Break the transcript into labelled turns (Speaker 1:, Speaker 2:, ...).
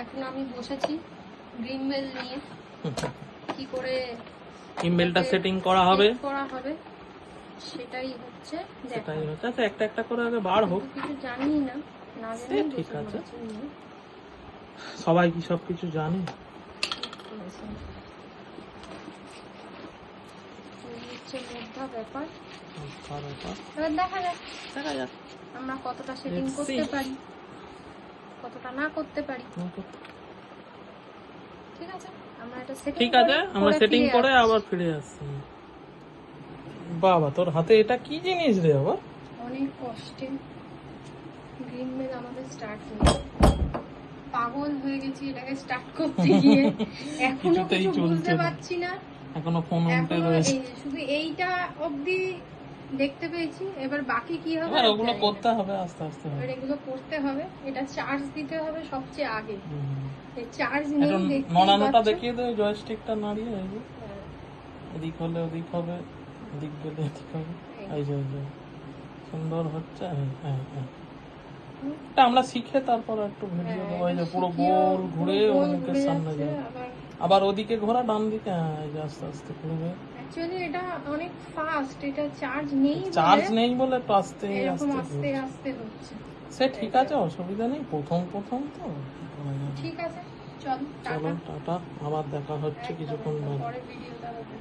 Speaker 1: এখন আমি বসেছি গ্রিন বেল নিয়ে কি করে
Speaker 2: ইমেলটা সেটিং করা হবে
Speaker 1: সেটাই হচ্ছে
Speaker 2: আচ্ছা একটা একটা করে আগে বার হোক,
Speaker 1: কিছু জানি না, না জানি
Speaker 2: ঠিক আছে। সবাই কি সব কিছু জানে?
Speaker 1: ব্যাপার এবার দেখা যাক আমরা কতটা সেটিং করতে পারি, কতটা না করতে পারি। ঠিক আছে,
Speaker 2: আমরা সেটিং করে আবার ফিরে আসছি। বাবা তোর হাতে এটা কি জিনিস রে? আবার
Speaker 1: অনেক কষ্টে গ্রিন বেল আমাদের স্টার্ট হয়েছে, পাগল হয়ে গেছি এটাকে স্টার্ট করতে গিয়ে। এখনো কিছু বুঝতে পারছি না,
Speaker 2: এখনো ফোন উল্টে রয়েছে।
Speaker 1: শুধু এইটা অবধি দেখতে পেয়েছি, এবার বাকি কি হবে
Speaker 2: এবার ওগুলো করতে হবে আস্তে আস্তে।
Speaker 1: এবার এগুলো করতে হবে, এটা চার্জ দিতে হবে সবচেয়ে আগে। এই চার্জ নেই,
Speaker 2: নড়ানোটা দেখিয়ে দে, জয়স্টিকটা নাড়িয়ে এই যে এদিক হলে ওদিক হবে, এদিক গেলে এদিক হবে। এই যে সুন্দর হচ্ছে। হ্যাঁ হ্যাঁ, এটা আমরা শিখে তারপর একটু ভিডিও দেবো। এই যে পুরো গোল ঘুরে ওর মুখের সামনে যায়, আবার ওদিকে ঘোরা, ডান দিকে। হ্যাঁ, এই যে আস্তে আস্তে ঘুরবে।
Speaker 1: অ্যাকচুয়ালি এটা অনেক ফাস্ট, এটা চার্জ নেই বলে
Speaker 2: একটু আস্তে
Speaker 1: আস্তে হচ্ছে।
Speaker 2: সে ঠিক আছে, অসুবিধা নেই, প্রথম তো।
Speaker 1: ঠিক আছে, চলো
Speaker 2: টাটা, আবার দেখা হচ্ছে কিছুক্ষণ পরে।
Speaker 1: ভিডিওটা হবে।